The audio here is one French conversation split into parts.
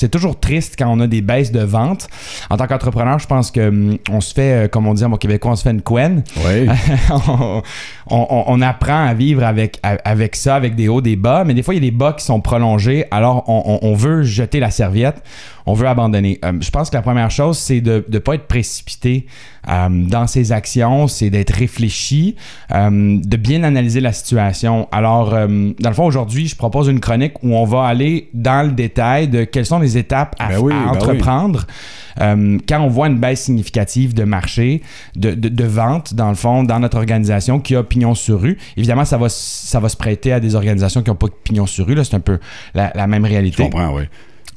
c'est toujours triste quand on a des baisses de vente. En tant qu'entrepreneur, je pense que on se fait, comme on dit en bon québécois, on se fait une couenne. Oui. on apprend à vivre avec ça, avec des hauts, des bas, mais des fois, il y a des bas qui sont prolongés, alors on veut jeter la serviette, on veut abandonner. Je pense que la première chose, c'est de ne pas être précipité dans ses actions, c'est d'être réfléchi, de bien analyser la situation. Alors, dans le fond, aujourd'hui, je propose une chronique où on va aller dans le détail de quelles sont les étapes à entreprendre quand on voit une baisse significative de marché, de vente, dans le fond, dans notre organisation qui a pignon sur rue. Évidemment, ça va se prêter à des organisations qui n'ont pas de pignon sur rue. Là, c'est un peu la même réalité. Je comprends, oui.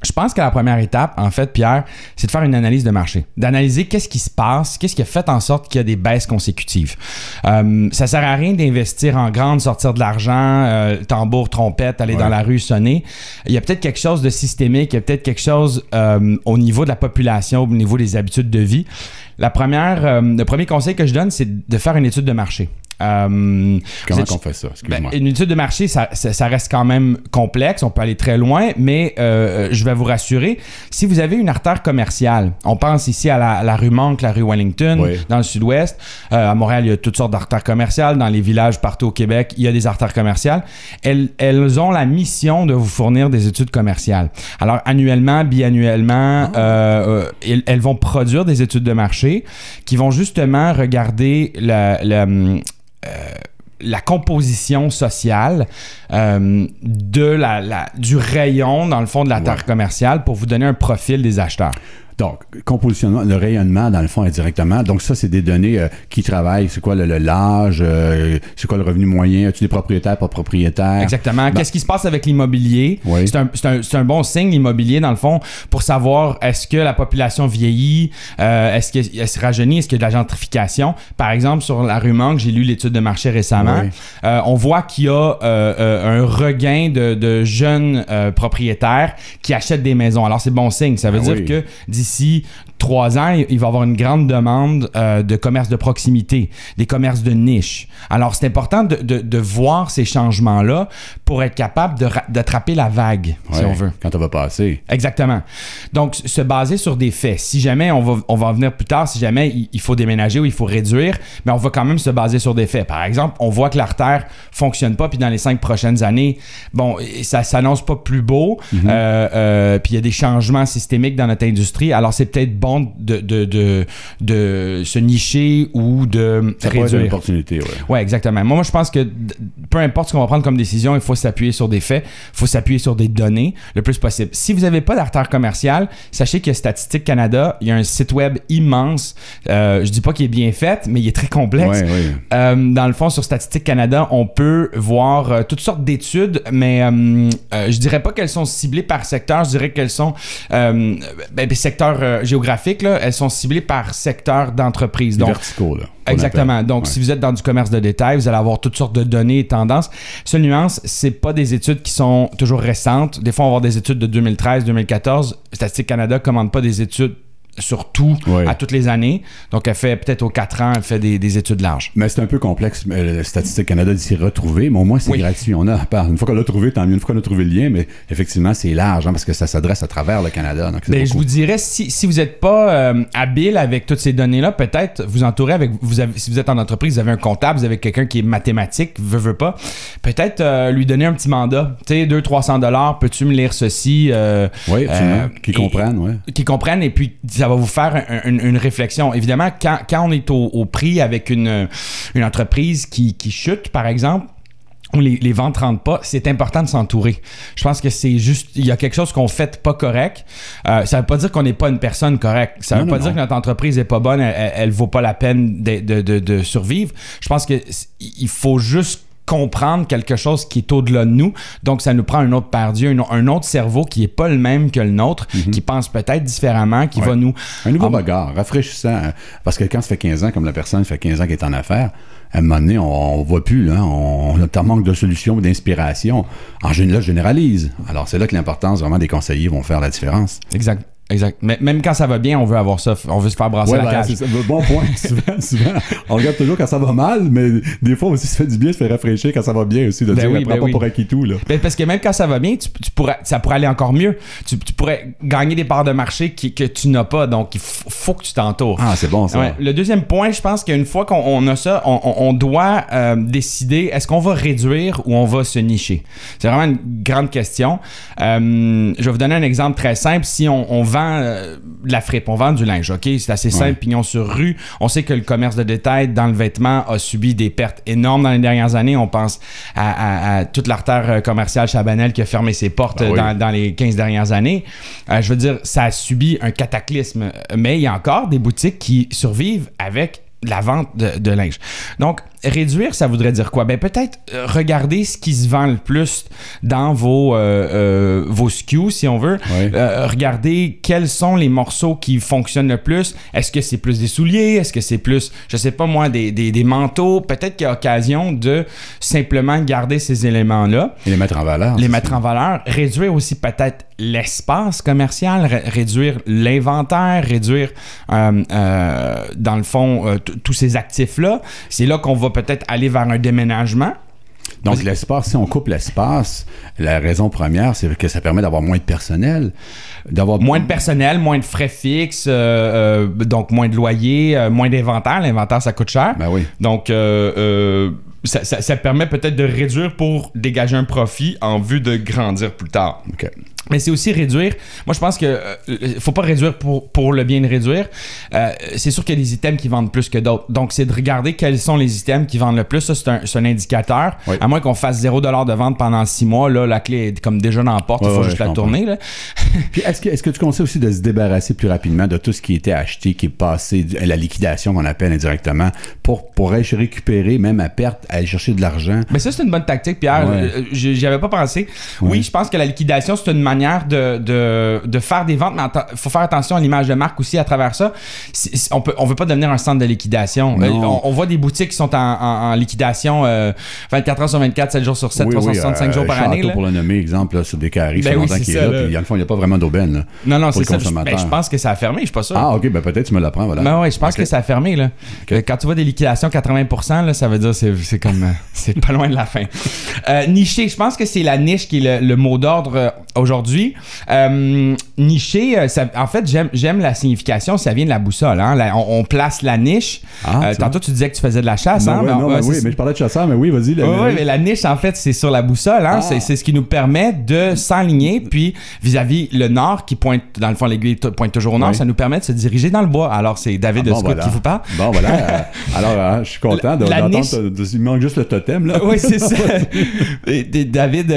Je pense que la première étape, en fait, Pierre, c'est de faire une analyse de marché. D'analyser qu'est-ce qui se passe, qu'est-ce qui a fait en sorte qu'il y a des baisses consécutives. Ça sert à rien d'investir en grande, sortir de l'argent, tambour, trompette, aller dans la rue, sonner. Il y a peut-être quelque chose de systémique, il y a peut-être quelque chose au niveau de la population, au niveau des habitudes de vie. Le premier conseil que je donne, c'est de faire une étude de marché. Comment qu'on fait ça? Excuse-moi. Une étude de marché, ça reste quand même complexe, on peut aller très loin, mais je vais vous rassurer, si vous avez une artère commerciale, on pense ici à la rue Monk, la rue Wellington, dans le sud-ouest, à Montréal, il y a toutes sortes d'artères commerciales, dans les villages partout au Québec, il y a des artères commerciales. Elles ont la mission de vous fournir des études commerciales. Alors, annuellement, biannuellement, elles vont produire des études de marché qui vont justement regarder la composition sociale du rayon, dans le fond, de la terre commerciale pour vous donner un profil des acheteurs. Donc, compositionnement, le rayonnement, dans le fond, indirectement. Donc, ça, c'est des données qui travaillent. C'est quoi l'âge? C'est quoi le revenu moyen? As-tu des propriétaires, pas propriétaires? Exactement. Qu'est-ce qui se passe avec l'immobilier? Oui. C'est un bon signe, l'immobilier, dans le fond, pour savoir est-ce que la population vieillit? Est-ce qu'elle se rajeunit? Est-ce qu'il y a de la gentrification? Par exemple, sur la rue Monk, j'ai lu l'étude de marché récemment. Oui. On voit qu'il y a un regain de jeunes propriétaires qui achètent des maisons. Alors, c'est bon signe. Ça veut dire que d'ici 3 ans, il va y avoir une grande demande de commerce de proximité, des commerces de niche. Alors, c'est important de voir ces changements-là pour être capable d'attraper la vague, si on veut. Quand on va passer. Exactement. Donc, se baser sur des faits. Si jamais, on va en venir plus tard, si jamais il faut déménager ou il faut réduire, mais on va quand même se baser sur des faits. Par exemple, on voit que l'artère ne fonctionne pas, puis dans les 5 prochaines années, bon, ça ne s'annonce pas plus beau, puis il y a des changements systémiques dans notre industrie. Alors, c'est peut-être bon de se nicher ou de réduire. C'est une opportunité, oui. Oui, exactement. Moi, je pense que peu importe ce qu'on va prendre comme décision, il faut s'appuyer sur des faits, il faut s'appuyer sur des données le plus possible. Si vous n'avez pas d'artère commerciale, sachez que Statistique Canada, il y a un site web immense. Je dis pas qu'il est bien fait, mais il est très complexe. Oui. Dans le fond, sur Statistique Canada, on peut voir toutes sortes d'études, mais je dirais pas qu'elles sont ciblées par secteur, je dirais qu'elles sont secteur géographique, là, elles sont ciblées par secteur d'entreprise. Donc, verticaux, là. Exactement. Donc, si vous êtes dans du commerce de détail, vous allez avoir toutes sortes de données et tendances. Seule nuance, c'est pas des études qui sont toujours récentes. Des fois, on va avoir des études de 2013, 2014. Statistique Canada ne commande pas des études sur tout à toutes les années. Donc, elle fait peut-être aux 4 ans, elle fait des études larges. Mais c'est un peu complexe, Statistique Canada, d'y retrouver, mais au moins, c'est gratuit. Une fois qu'on l'a trouvé, tant mieux. Une fois qu'on a trouvé le lien, mais effectivement, c'est large, parce que ça s'adresse à travers le Canada. Donc je vous dirais, si vous n'êtes pas habile avec toutes ces données-là, peut-être vous entourez avec... si vous êtes en entreprise, vous avez un comptable, vous avez quelqu'un qui est mathématique, veut pas, peut-être lui donner un petit mandat. Tu sais, 200-300 $, peux-tu me lire ceci? Oui, absolument. Qu'ils comprennent, Qu'ils comprennent, et puis ça va vous faire une réflexion. Évidemment, quand on est au prix avec une entreprise qui chute, par exemple, où les ventes ne rentrent pas, c'est important de s'entourer. Je pense que c'est juste... Il y a quelque chose qu'on fait pas correct. Ça ne veut pas dire qu'on n'est pas une personne correcte. Ça ne veut pas dire que notre entreprise n'est pas bonne, elle ne vaut pas la peine de survivre. Je pense qu'il faut juste comprendre quelque chose qui est au-delà de nous. Donc, ça nous prend un autre paire d'yeux, un autre cerveau qui n'est pas le même que le nôtre, qui pense peut-être différemment, qui va nous... Un nouveau regard, rafraîchissant. Parce que quand ça fait 15 ans, comme la personne fait 15 ans qu'elle est en affaires, à un moment donné, on ne voit plus, là, on a un manque de solutions, d'inspiration. Là, je généralise. Alors, c'est là que l'importance vraiment des conseillers vont faire la différence. Exact. Exact. Mais même quand ça va bien, on veut avoir ça. On veut se faire brasser la cage. C'est ça. Bon point. souvent, on regarde toujours quand ça va mal, mais des fois aussi, ça fait du bien, ça fait rafraîchir quand ça va bien aussi. De dire, prends pas pour acquis tout. Là. Parce que même quand ça va bien, ça pourrait aller encore mieux. Tu pourrais gagner des parts de marché que tu n'as pas. Donc, il faut que tu t'entoures. Ah, c'est bon ça. Ouais. Le deuxième point, je pense qu'une fois qu'on a ça, on doit décider est-ce qu'on va réduire ou on va se nicher. C'est vraiment une grande question. Je vais vous donner un exemple très simple. Si on vend de la fripe, on vend du linge, OK? C'est assez simple, pignon sur rue. On sait que le commerce de détail dans le vêtement a subi des pertes énormes dans les dernières années. On pense à toute l'artère commerciale Chabanel qui a fermé ses portes dans les 15 dernières années. Je veux dire, ça a subi un cataclysme. Mais il y a encore des boutiques qui survivent avec la vente de linge. Donc, réduire, ça voudrait dire quoi? Ben peut-être regarder ce qui se vend le plus dans vos SKU, si on veut. Oui. Regarder quels sont les morceaux qui fonctionnent le plus. Est-ce que c'est plus des souliers? Est-ce que c'est plus, je sais pas moi, des manteaux? Peut-être qu'il y a occasion de simplement garder ces éléments-là. Et les mettre en valeur. Mettre en valeur. Réduire aussi peut-être l'espace commercial, réduire l'inventaire, réduire, dans le fond, tous ces actifs-là. C'est là qu'on va peut-être aller vers un déménagement. Donc, l'espace, si on coupe l'espace, la raison première, c'est que ça permet d'avoir moins de personnel. Moins de personnel, moins de frais fixes, donc moins de loyer, moins d'inventaire. L'inventaire, ça coûte cher. Ben oui. Donc, ça permet peut-être de réduire pour dégager un profit en vue de grandir plus tard. OK. Mais c'est aussi réduire. Moi, je pense que faut pas réduire pour le bien de réduire. C'est sûr qu'il y a des items qui vendent plus que d'autres. Donc, c'est de regarder quels sont les items qui vendent le plus. Ça, c'est un indicateur. Oui. À moins qu'on fasse 0$ de vente pendant 6 mois, là, la clé est comme déjà dans la porte. Il faut juste la tourner. Là. Puis, est-ce que tu conseilles aussi de se débarrasser plus rapidement de tout ce qui était acheté, qui est passé à la liquidation qu'on appelle indirectement, pour aller récupérer, même à perte, aller chercher de l'argent? Mais ça, c'est une bonne tactique, Pierre. J'y avais pas pensé. Oui, je pense que la liquidation, c'est une manière de faire des ventes, mais il faut faire attention à l'image de marque aussi à travers ça. On veut pas devenir un centre de liquidation. On voit des boutiques qui sont en liquidation 24 heures sur 24, 7 jours sur 7, 365 jours par année. Là. Pour le nommer, exemple, là, sur des carrés, ça fait longtemps qu'il est là, puis dans le fond, il n'y a pas vraiment d'aubaine. Non, c'est ça. Je pense que ça a fermé, je suis pas sûr. Ah, OK, ben peut-être tu me l'apprends, voilà. Ben oui, je pense que ça a fermé, là. Okay. Quand tu vois des liquidations 80%, là, ça veut dire que c'est comme... c'est pas loin de la fin. Nicher, je pense que c'est la niche qui est le mot d'ordre aujourd'hui. Nicher, en fait, j'aime la signification, ça vient de la boussole. Hein? On place la niche. Tantôt, tu disais que tu faisais de la chasse. Non, hein? Oui, mais je parlais de chasseur, mais oui, vas-y. Oui, mais la niche, en fait, c'est sur la boussole. Hein? C'est ce qui nous permet de s'enligner, puis vis-à-vis le nord qui pointe, dans le fond, l'aiguille pointe toujours au nord, ça nous permet de se diriger dans le bois. Alors, c'est David de Scott qui vous parle. Bon, voilà. Alors, je suis content d'entendre. Il manque juste le totem, là. Oui, c'est ça. David...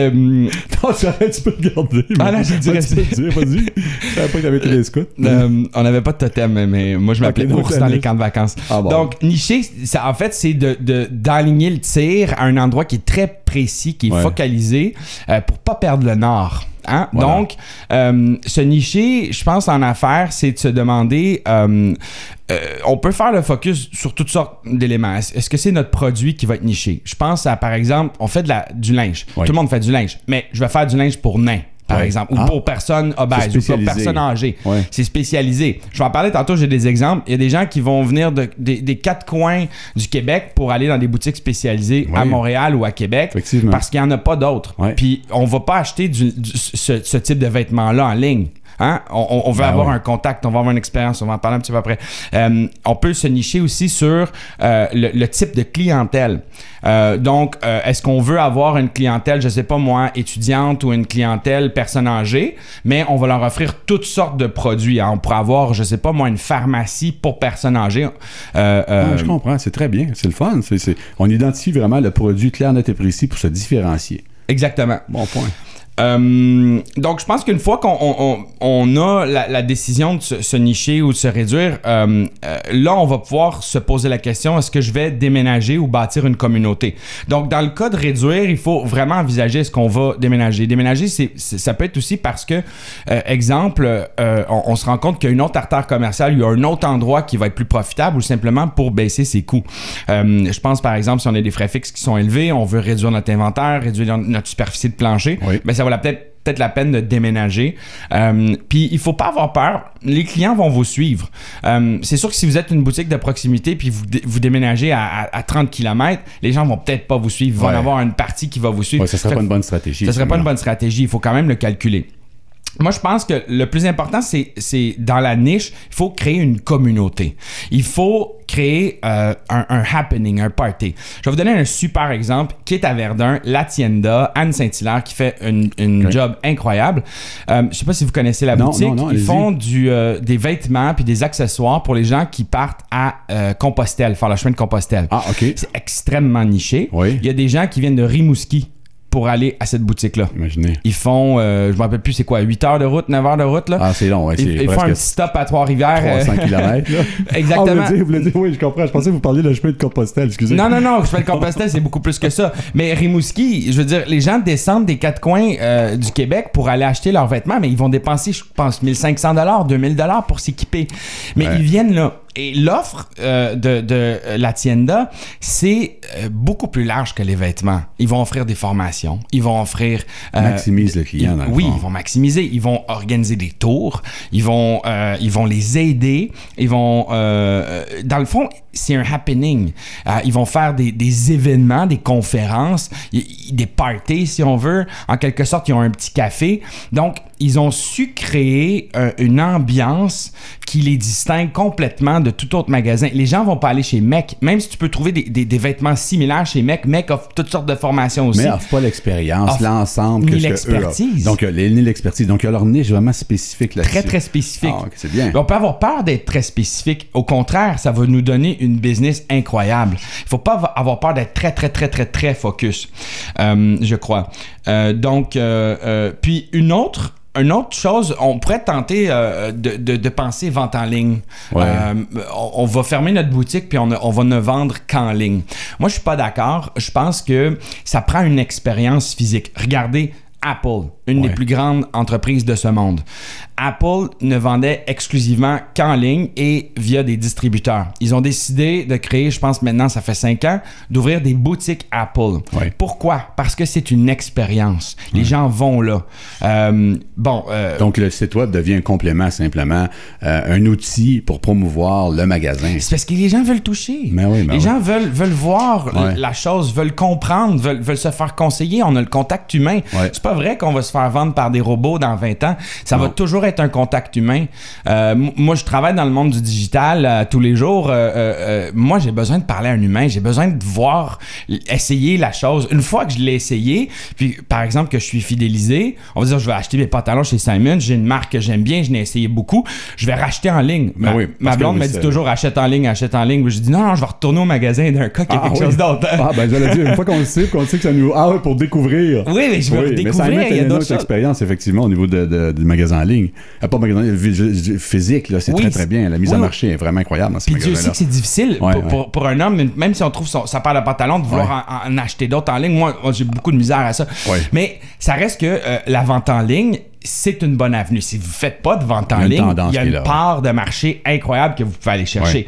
Non, tu peux regarder. Ah non, je dirais ça. Vas-y. Je savais pas que t'avais été des scouts. On n'avait pas de totem, mais moi, je m'appelais Ours dans les camps de vacances. Ah, bon. Donc, nicher, en fait, c'est d'aligner le tir à un endroit qui est très précis, qui est focalisé pour pas perdre le nord. Hein? Voilà. Donc, se nicher, je pense, en affaires, c'est de se demander... on peut faire le focus sur toutes sortes d'éléments. Est-ce que c'est notre produit qui va être niché? Je pense à, par exemple, on fait du linge. Oui. Tout le monde fait du linge. Mais je vais faire du linge pour nains, par exemple, ou pour personnes obèses, ou pour personnes âgées. Ouais. C'est spécialisé. Je vais en parler tantôt, j'ai des exemples. Il y a des gens qui vont venir des quatre coins du Québec pour aller dans des boutiques spécialisées à Montréal ou à Québec parce qu'il n'y en a pas d'autres. Ouais. Puis on ne va pas acheter ce type de vêtements-là en ligne. Hein? On veut avoir un contact, on va avoir une expérience, on va en parler un petit peu après. On peut se nicher aussi sur le type de clientèle. Donc, est-ce qu'on veut avoir une clientèle, je sais pas moi, étudiante ou une clientèle personne âgée, mais on va leur offrir toutes sortes de produits. Hein? On pourrait avoir, je sais pas moi, une pharmacie pour personnes âgées. Je comprends, c'est très bien, c'est le fun. On identifie vraiment le produit clair, net et précis pour se différencier. Exactement. Bon point. Donc, je pense qu'une fois qu'on a la décision de se nicher ou de se réduire, là, on va pouvoir se poser la question, est-ce que je vais déménager ou bâtir une communauté? Donc, dans le cas de réduire, il faut vraiment envisager est-ce qu'on va déménager. Déménager, ça peut être aussi parce que, exemple, on se rend compte qu'il y a une autre artère commerciale, il y a un autre endroit qui va être plus profitable ou simplement pour baisser ses coûts. Je pense, par exemple, si on a des frais fixes qui sont élevés, on veut réduire notre inventaire, réduire notre superficie de plancher, ben, ça va peut-être peut-être la peine de déménager. Puis il faut pas avoir peur. Les clients vont vous suivre. C'est sûr que si vous êtes une boutique de proximité puis vous déménagez à 30 km, les gens vont peut-être pas vous suivre. Ils vont en avoir une partie qui va vous suivre. Ouais, ça serait pas une bonne stratégie. Ça serait pas une bonne stratégie. Il faut quand même le calculer. Moi, je pense que le plus important, c'est dans la niche, il faut créer une communauté. Il faut créer un happening, un party. Je vais vous donner un super exemple qui est à Verdun, La Tienda, Anne Saint-Hilaire, qui fait une job incroyable. Je sais pas si vous connaissez la boutique. Non, ils font des vêtements puis des accessoires pour les gens qui partent à Compostelle, faire le chemin de Compostelle. Ah, OK. C'est extrêmement niché. Oui. Il y a des gens qui viennent de Rimouski pour aller à cette boutique-là. Imaginez. Ils font, je me rappelle plus, c'est quoi, 8 heures de route, 9 heures de route, là? Ah, c'est long, ouais. Ils font un petit stop à Trois-Rivières. 300 km, là. Exactement. Ah, vous voulez dire, oui, je comprends. Je pensais que vous parliez de chemin de Compostelle, excusez. Non, le chemin de Compostelle, c'est beaucoup plus que ça. Mais Rimouski, je veux dire, les gens descendent des quatre coins du Québec pour aller acheter leurs vêtements, mais ils vont dépenser, je pense, 1500 $, 2000 $ pour s'équiper. Mais ils viennent là. Et l'offre de La Tienda, c'est beaucoup plus large que les vêtements. Ils vont offrir des formations. Ils vont offrir... Maximise le client, dans le Oui, fond. ils vont maximiser. Ils vont organiser des tours. Ils vont les aider. Ils vont... dans le fond, c'est un happening. Ils vont faire des événements, des conférences, des parties, si on veut. En quelque sorte, ils ont un petit café. Donc, ils ont su créer une ambiance qui les distingue complètement de tout autre magasin. Les gens vont pas aller chez Mec, même si tu peux trouver des vêtements similaires chez Mec. Mec offre toutes sortes de formations aussi. Mais offre pas l'expérience, l'ensemble. Ni l'expertise. Donc, ni l'expertise. Donc, il y a leur niche vraiment spécifique là-dessus. Très, très spécifique. Ah, okay, c'est bien. On peut avoir peur d'être très spécifique. Au contraire, ça va nous donner une business incroyable. Il faut pas avoir peur d'être très, très, très, très, très focus, je crois. Puis une autre chose, on pourrait tenter de penser vente en ligne. Ouais. On va fermer notre boutique puis on va ne vendre qu'en ligne. Moi, je suis pas d'accord. Je pense que ça prend une expérience physique. Regardez Apple, une des plus grandes entreprises de ce monde. Apple ne vendait exclusivement qu'en ligne et via des distributeurs. Ils ont décidé de créer, je pense maintenant, ça fait 5 ans, d'ouvrir des boutiques Apple. Ouais. Pourquoi? Parce que c'est une expérience. Les gens vont là. Donc, le site web devient un complément, simplement, un outil pour promouvoir le magasin. C'est parce que les gens veulent toucher. Les gens veulent voir la chose, veulent comprendre, veulent se faire conseiller. On a le contact humain. Ouais. C'est pas vrai qu'on va se faire vendre par des robots dans 20 ans. Ça va toujours être un contact humain. Moi, je travaille dans le monde du digital tous les jours. Moi, j'ai besoin de parler à un humain. J'ai besoin de voir, essayer la chose. Une fois que je l'ai essayé, puis par exemple que je suis fidélisé, on va dire je vais acheter mes pantalons chez Simon, j'ai une marque que j'aime bien, je l'ai essayé beaucoup, je vais racheter en ligne. Ma blonde me dit toujours achète en ligne. Je dis non, je vais retourner au magasin d'un cas qui a quelque chose d'autre. J'allais dire, une fois qu'on le sait, qu'on sait que ça nous... pour découvrir. Oui, mais je veux redécouvrir. Il y a d'autres expériences, effectivement, au niveau du magasin en ligne. Pas magasin physique, là, c'est très, très bien. La mise en marché est vraiment incroyable dans ces magasins-là. Puis Dieu sait que c'est difficile pour un homme, même si on trouve sa paire de pantalons, de vouloir en acheter d'autres en ligne. Moi, j'ai beaucoup de misère à ça. Mais ça reste que la vente en ligne, c'est une bonne avenue. Si vous ne faites pas de vente en ligne, il y a une part de marché incroyable que vous pouvez aller chercher.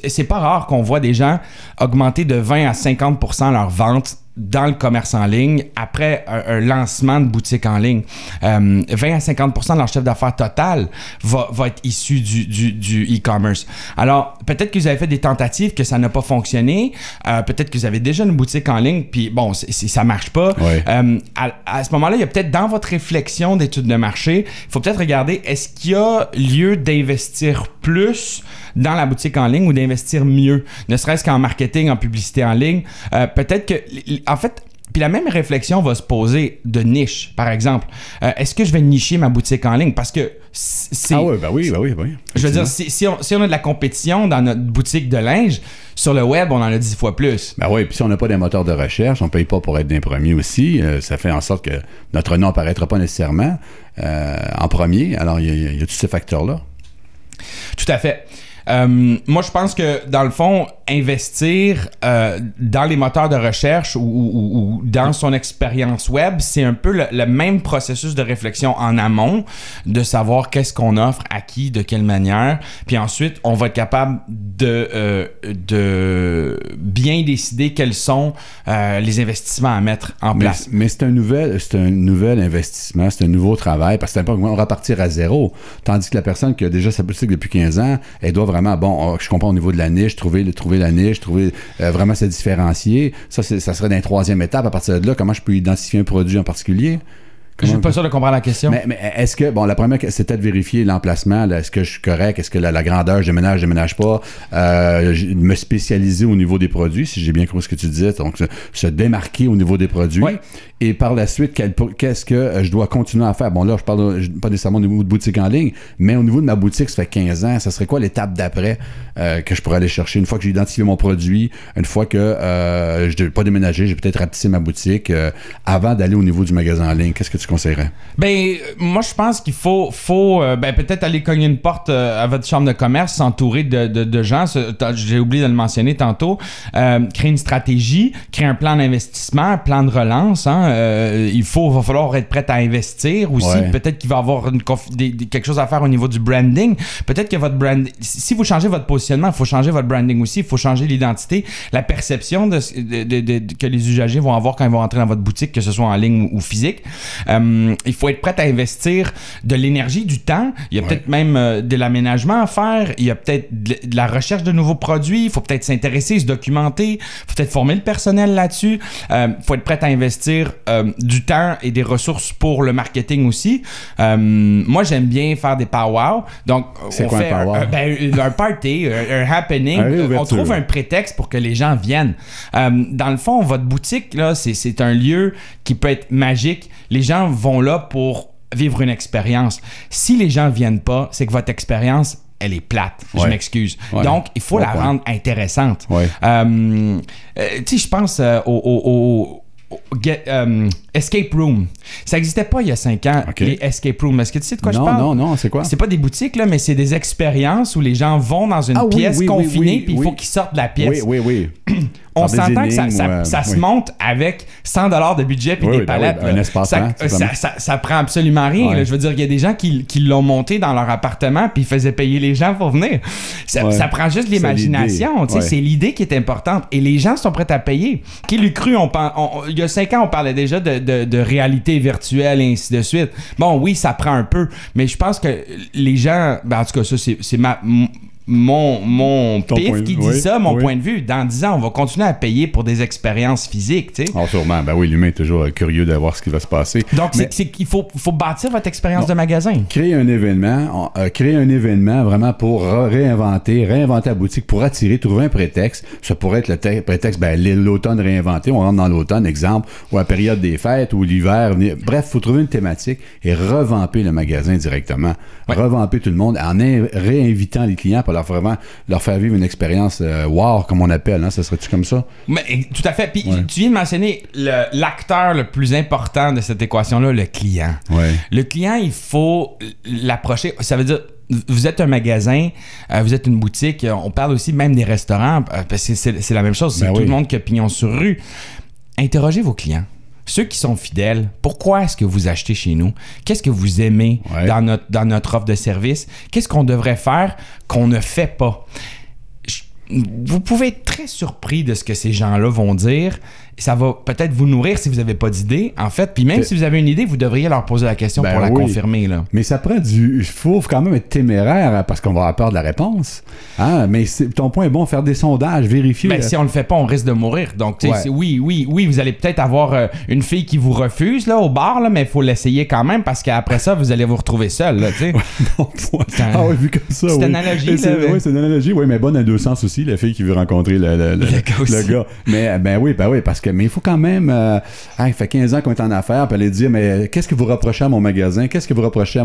C'est pas rare qu'on voit des gens augmenter de 20 à 50% leur vente dans le commerce en ligne après un lancement de boutique en ligne. 20 à 50% de leur chiffre d'affaires total va être issu du e-commerce. Alors, peut-être que vous avez fait des tentatives que ça n'a pas fonctionné. Peut-être que vous avez déjà une boutique en ligne, puis bon, ça marche pas. À ce moment-là, il y a peut-être dans votre réflexion d'études de marché, il faut peut-être regarder, est-ce qu'il y a lieu d'investir plus dans la boutique en ligne ou d'investir mieux, ne serait-ce qu'en marketing, en publicité en ligne. Peut-être que, en fait, puis la même réflexion va se poser de niche, par exemple. Est-ce que je vais nicher ma boutique en ligne? Parce que c'est... Ah oui. Je veux dire, si on a de la compétition dans notre boutique de linge, sur le web, on en a 10 fois plus. Ben oui, puis si on n'a pas des moteurs de recherche, on ne paye pas pour être d'un premier aussi. Ça fait en sorte que notre nom n'apparaîtra pas nécessairement en premier. Alors, il y a tous ces facteurs-là. Tout à fait. Moi, je pense que, dans le fond, investir dans les moteurs de recherche ou dans son expérience web, c'est un peu le même processus de réflexion en amont, de savoir qu'est-ce qu'on offre, à qui, de quelle manière. Puis ensuite, on va être capable de bien décider quels sont les investissements à mettre en place. Mais c'est un nouvel investissement, c'est un nouveau travail, parce que c'est pas on va repartir à zéro. Tandis que la personne qui a déjà sa boutique depuis 15 ans, elle doit vraiment, je comprends au niveau de la niche, trouver la niche, vraiment se différencier. Ça serait dans la troisième étape. À partir de là, comment je peux identifier un produit en particulier? Je suis pas sûr de comprendre la question. Mais est-ce que, la première, c'était de vérifier l'emplacement. Là, est-ce que je suis correct? Est-ce que la grandeur, je déménage pas? Me spécialiser au niveau des produits, si j'ai bien compris ce que tu disais. Donc, se démarquer au niveau des produits. Oui. Et par la suite, qu'est-ce que je dois continuer à faire? Bon, là, je parle pas nécessairement au niveau de boutique en ligne, mais au niveau de ma boutique, ça fait 15 ans. Ça serait quoi l'étape d'après que je pourrais aller chercher? Une fois que j'ai identifié mon produit, une fois que je ne vais pas déménager, j'ai peut-être rapetisser ma boutique avant d'aller au niveau du magasin en ligne. Qu'est-ce que tu conseillerais? Ben, moi, je pense qu'il faut peut-être aller cogner une porte à votre chambre de commerce, s'entourer de gens. J'ai oublié de le mentionner tantôt. Créer une stratégie, créer un plan d'investissement, un plan de relance. Va falloir être prêt à investir aussi. Ouais. Peut-être qu'il va y avoir quelque chose à faire au niveau du branding. Peut-être que votre brand, si vous changez votre positionnement, il faut changer votre branding aussi. Il faut changer l'identité, la perception que les usagers vont avoir quand ils vont rentrer dans votre boutique, que ce soit en ligne ou physique. Il faut être prêt à investir de l'énergie, du temps. Il y a peut-être même de l'aménagement à faire. Il y a peut-être de la recherche de nouveaux produits. Il faut peut-être s'intéresser, se documenter. Il faut peut-être former le personnel là-dessus. Il faut être prêt à investir du temps et des ressources pour le marketing aussi. Moi, j'aime bien faire des powwows. Donc, c'est on fait un party, un happening. On trouve un prétexte pour que les gens viennent. Dans le fond, votre boutique, là, c'est un lieu qui peut être magique. Les gens vont là pour vivre une expérience. Si les gens ne viennent pas, c'est que votre expérience, elle est plate. Je m'excuse. Donc, il faut la rendre intéressante. Tu sais, je pense Escape Room. Ça n'existait pas il y a 5 ans, les Escape Rooms. Est-ce que tu sais de quoi je parle? Non, c'est quoi? C'est pas des boutiques, là, mais c'est des expériences où les gens vont dans une pièce confinée puis il faut qu'ils sortent de la pièce. Oui. On s'entend que ça se monte avec 100$ de budget puis des palettes. Un espace, ça prend absolument rien. Là. Je veux dire, il y a des gens qui l'ont monté dans leur appartement puis ils faisaient payer les gens pour venir. Ça prend juste l'imagination. C'est l'idée qui est importante. Et les gens sont prêts à payer. Qui l'eût cru? Il y a 5 ans, on parlait déjà de réalité virtuelle et ainsi de suite. Bon, oui, ça prend un peu. Mais je pense que les gens... en tout cas, ça, c'est mon pif qui dit ça, mon point de vue. Dans 10 ans, on va continuer à payer pour des expériences physiques, tu sais. Sûrement. Ben oui, l'humain est toujours curieux de voir ce qui va se passer. Donc, c'est qu'il faut bâtir votre expérience de magasin. Créer un événement vraiment pour réinventer la boutique, pour attirer, trouver un prétexte. Ça pourrait être le prétexte, l'automne réinventé. On rentre dans l'automne, exemple, ou la période des fêtes, ou l'hiver. Bref, il faut trouver une thématique et revamper le magasin directement. Revamper tout le monde en réinvitant les clients pour leur faire vivre une expérience wow, comme on appelle. Hein? Ça serait-tu comme ça? Mais, tout à fait. Puis tu viens de mentionner l'acteur le plus important de cette équation-là, le client. Le client, il faut l'approcher. Ça veut dire, vous êtes un magasin, vous êtes une boutique. On parle aussi même des restaurants, parce que c'est la même chose. C'est tout le monde qui a pignon sur rue. Interrogez vos clients. Ceux qui sont fidèles, pourquoi est-ce que vous achetez chez nous? Qu'est-ce que vous aimez dans notre offre de service? Qu'est-ce qu'on devrait faire qu'on ne fait pas? Vous pouvez être très surpris de ce que ces gens-là vont dire. Ça va peut-être vous nourrir si vous n'avez pas d'idée, en fait. Puis même si vous avez une idée, vous devriez leur poser la question pour la confirmer. Là. Mais ça prend il faut quand même être téméraire parce qu'on va avoir peur de la réponse. Mais ton point est bon, faire des sondages, vérifier. Si on le fait pas, on risque de mourir. Donc, oui, vous allez peut-être avoir une fille qui vous refuse là, au bar, là, mais il faut l'essayer quand même parce qu'après ça, vous allez vous retrouver seul. Là, vu comme ça. C'est une analogie. C'est une analogie, mais bonne à deux sens aussi, la fille qui veut rencontrer le gars. Mais oui, parce que mais il faut quand même, il fait 15 ans qu'on est en affaires, puis aller dire, mais qu'est-ce que vous reprochez à mon magasin? Qu'est-ce que vous reprochez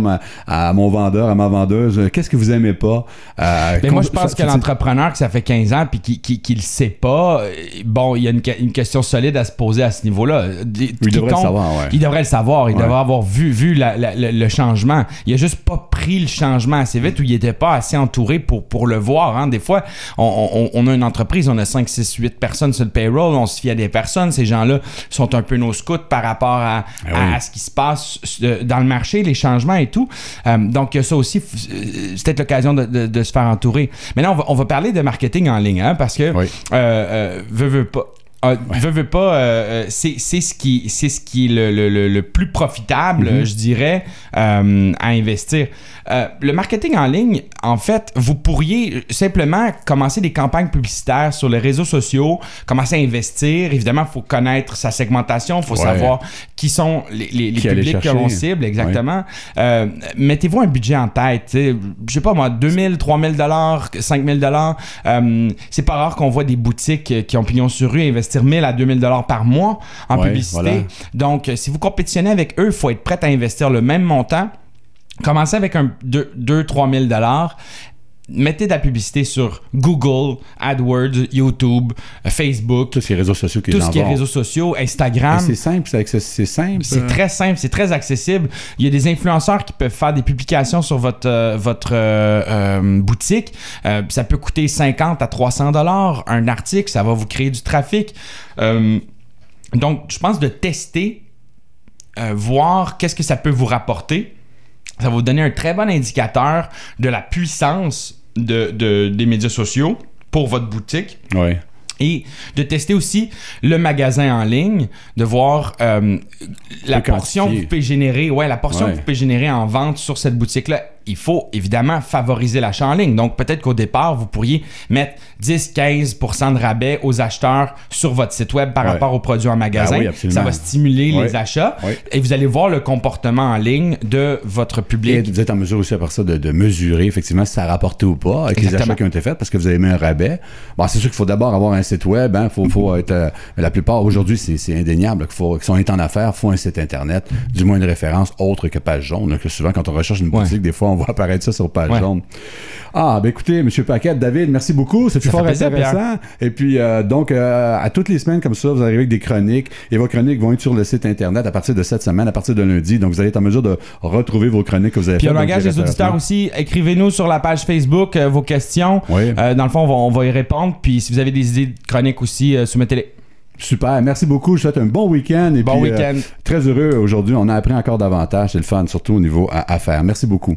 à mon vendeur, à ma vendeuse? Qu'est-ce que vous aimez pas? Mais moi, je pense que l'entrepreneur, que ça fait 15 ans, puis qui le sait pas, bon, il y a une question solide à se poser à ce niveau-là. Il devrait le savoir, ouais. Il devrait le savoir, il devrait avoir vu le changement. Il a juste pas pris le changement assez vite ou il était pas assez entouré pour le voir. Hein. Des fois, on a une entreprise, on a 5, 6, 8 personnes sur le payroll, on se fie à des personnes. Ces gens-là sont un peu nos scouts par rapport à ce qui se passe dans le marché, les changements et tout. Donc, ça aussi, c'est peut-être l'occasion de se faire entourer. Maintenant, on va parler de marketing en ligne, hein, parce que veux pas. Veux pas, c'est ce qui est le plus profitable, je dirais, à investir. Le marketing en ligne, en fait, vous pourriez simplement commencer des campagnes publicitaires sur les réseaux sociaux, commencer à investir. Évidemment, il faut connaître sa segmentation, il faut savoir qui sont les publics que l'on cible, exactement. Mettez-vous un budget en tête. Je sais pas moi, 2 000, 3 000 $, 5 000 $. C'est pas rare qu'on voit des boutiques qui ont pignon sur rue investir 1 000 à 2 000 $ par mois en publicité. Voilà. Donc, si vous compétitionnez avec eux, il faut être prêt à investir le même montant. Commencez avec 2-3 000 $. Mettez de la publicité sur Google, AdWords, YouTube, Facebook. Tous ces réseaux sociaux Tout ce qui est réseaux sociaux, Instagram. C'est simple, c'est simple. C'est très simple, c'est très accessible. Il y a des influenceurs qui peuvent faire des publications sur votre boutique. Ça peut coûter 50 à 300 $ un article. Ça va vous créer du trafic. Donc, je pense de tester, voir qu'est-ce que ça peut vous rapporter. Ça va vous donner un très bon indicateur de la puissance des médias sociaux pour votre boutique. Oui. Et de tester aussi le magasin en ligne, de voir la portion que vous pouvez générer, la portion que vous pouvez générer en vente sur cette boutique-là. Il faut évidemment favoriser l'achat en ligne. Donc, peut-être qu'au départ, vous pourriez mettre 10-15% de rabais aux acheteurs sur votre site web par rapport aux produits en magasin. Ça va stimuler les achats et vous allez voir le comportement en ligne de votre public. Et vous êtes en mesure aussi, à part ça, de mesurer effectivement si ça a rapporté ou pas avec les achats qui ont été faits parce que vous avez mis un rabais. Bon, c'est sûr qu'il faut d'abord avoir un site web. Hein, faut être, la plupart, aujourd'hui, c'est indéniable si on est en affaires, il faut un site Internet, du moins une référence autre que Page Jaune. Que souvent, quand on recherche une boutique, des fois, on voit apparaître ça sur Page Jaune. Ah, ben écoutez, M. Paquette, David, merci beaucoup. C'était fort intéressant. Et puis, donc, à toutes les semaines comme ça, vous arrivez avec des chroniques. Et vos chroniques vont être sur le site Internet à partir de cette semaine, à partir de lundi. Donc, vous allez être en mesure de retrouver vos chroniques que vous avez faites. Puis, on engage les auditeurs aussi. Écrivez-nous sur la page Facebook vos questions. Dans le fond, on va y répondre. Puis, si vous avez des idées de chroniques aussi, soumettez-les. Super, merci beaucoup. Je souhaite un bon week-end. Bon week-end. Très heureux aujourd'hui. On a appris encore davantage. C'est le fun, surtout au niveau affaires. Merci beaucoup.